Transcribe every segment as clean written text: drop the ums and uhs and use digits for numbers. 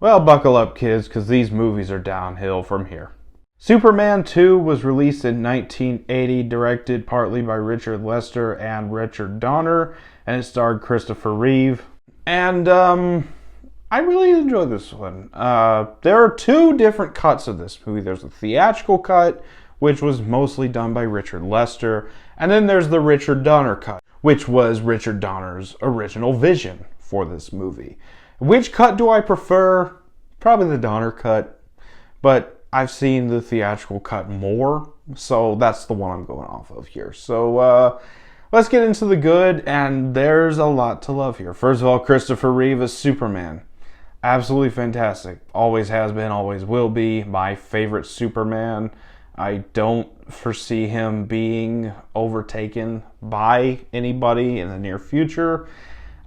Well, buckle up, kids, because these movies are downhill from here. Superman 2 was released in 1980, directed partly by Richard Lester and Richard Donner, and it starred Christopher Reeve. And I really enjoyed this one. There are two different cuts of this movie. There's a theatrical cut, which was mostly done by Richard Lester, and then there's the Richard Donner cut, which was Richard Donner's original vision for this movie. Which cut do I prefer? Probably the Donner cut, but I've seen the theatrical cut more, so that's the one I'm going off of here. So let's get into the good, and there's a lot to love here. First of all, Christopher Reeve as Superman. Absolutely fantastic. Always has been, always will be my favorite Superman. I don't foresee him being overtaken by anybody in the near future.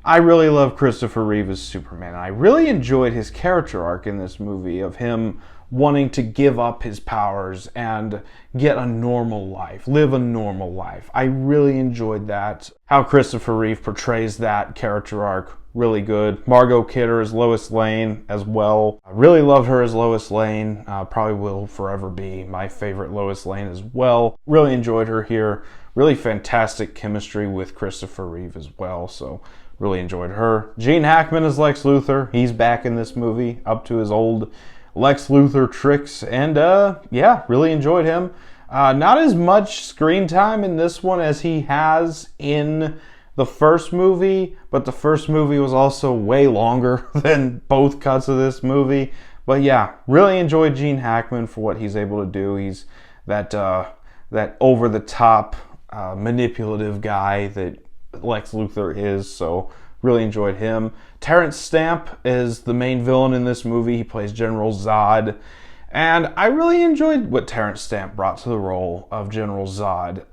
I really love Christopher Reeve as Superman. I really enjoyed his character arc in this movie of him wanting to give up his powers and get a normal life, live a normal life. I really enjoyed that. How Christopher Reeve portrays that character arc, really good. Margot Kidder as Lois Lane as well. I really love her as Lois Lane. Probably will forever be my favorite Lois Lane as well. Really enjoyed her here. Really fantastic chemistry with Christopher Reeve as well. So really enjoyed her. Gene Hackman as Lex Luthor. He's back in this movie, up to his old Lex Luthor tricks. And yeah, really enjoyed him. Not as much screen time in this one as he has in the first movie, but the first movie was also way longer than both cuts of this movie. But yeah, really enjoyed Gene Hackman for what he's able to do. He's that over-the-top manipulative guy that Lex Luthor is, so really enjoyed him. Terrence Stamp is the main villain in this movie. He plays General Zod, and I really enjoyed what Terrence Stamp brought to the role of General Zod.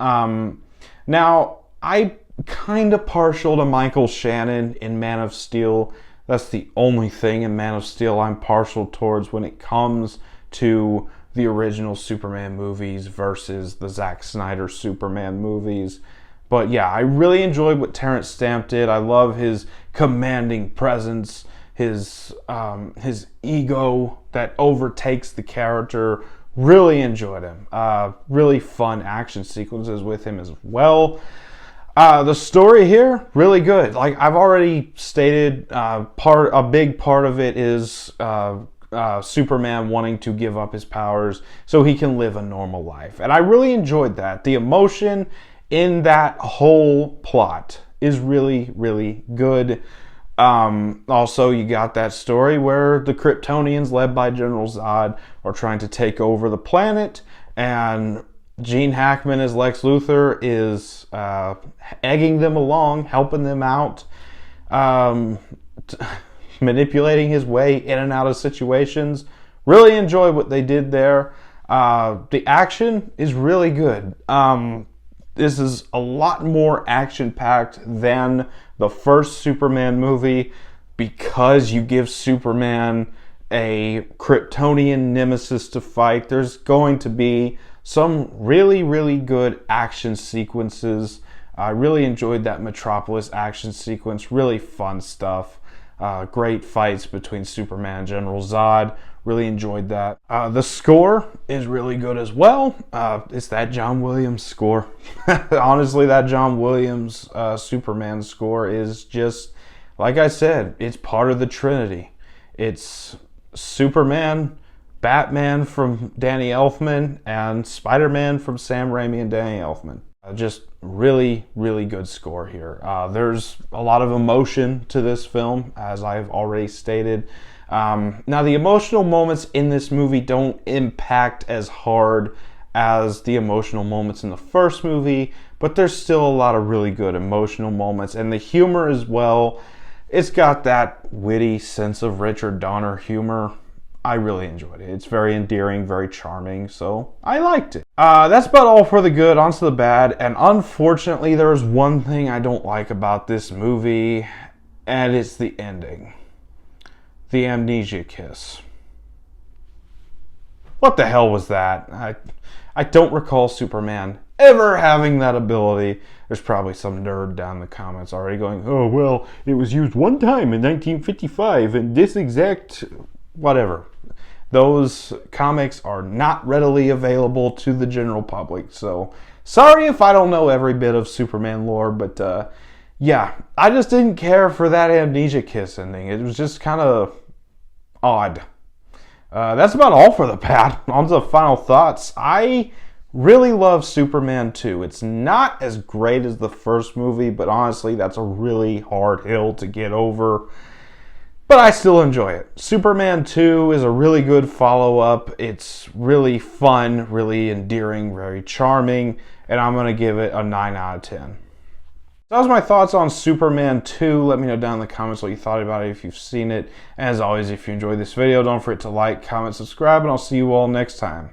Now, I kind of partial to Michael Shannon in Man of Steel. That's the only thing in Man of Steel I'm partial towards when it comes to the original Superman movies versus the Zack Snyder Superman movies. But yeah, I really enjoyed what Terrence Stamp did. I love his commanding presence, his ego that overtakes the character. Really enjoyed him. Really fun action sequences with him as well. The story here, really good. Like I've already stated, a big part of it is Superman wanting to give up his powers so he can live a normal life. And I really enjoyed that. The emotion in that whole plot is really, really good. Also, you got that story where the Kryptonians, led by General Zod, are trying to take over the planet, and Gene Hackman as Lex Luthor is egging them along, helping them out, manipulating his way in and out of situations. Really enjoy what they did there. The action is really good. This is a lot more action-packed than the first Superman movie because you give Superman a Kryptonian nemesis to fight. There's going to be some really, really good action sequences. I really enjoyed that Metropolis action sequence. Really fun stuff. Great fights between Superman and General Zod. Really enjoyed that. The score is really good as well. It's that John Williams score. Honestly, that John Williams Superman score is just, like I said, it's part of the Trinity. It's Superman, Batman from Danny Elfman, and Spider-Man from Sam Raimi and Danny Elfman. Just really, really good score here. There's a lot of emotion to this film, as I've already stated. Now, the emotional moments in this movie don't impact as hard as the emotional moments in the first movie, but there's still a lot of really good emotional moments, and the humor as well. It's got that witty sense of Richard Donner humor. I really enjoyed it. It's very endearing, very charming, so I liked it. That's about all for the good. On to the bad, and unfortunately, there's one thing I don't like about this movie, and it's the ending. The amnesia kiss. What the hell was that? I don't recall Superman ever having that ability. There's probably some nerd down in the comments already going, oh, well, it was used one time in 1955 in this exact whatever. Those comics are not readily available to the general public. So sorry if I don't know every bit of Superman lore, but yeah, I just didn't care for that amnesia kiss ending. It was just kind of odd. That's about all for the pad. On to the final thoughts. I really love Superman 2. It's not as great as the first movie, but honestly, that's a really hard hill to get over. But I still enjoy it. Superman 2 is a really good follow-up. It's really fun, really endearing, very charming, and I'm going to give it a 9 out of 10. That was my thoughts on Superman 2. Let me know down in the comments what you thought about it if you've seen it. And as always, if you enjoyed this video, don't forget to like, comment, subscribe, and I'll see you all next time.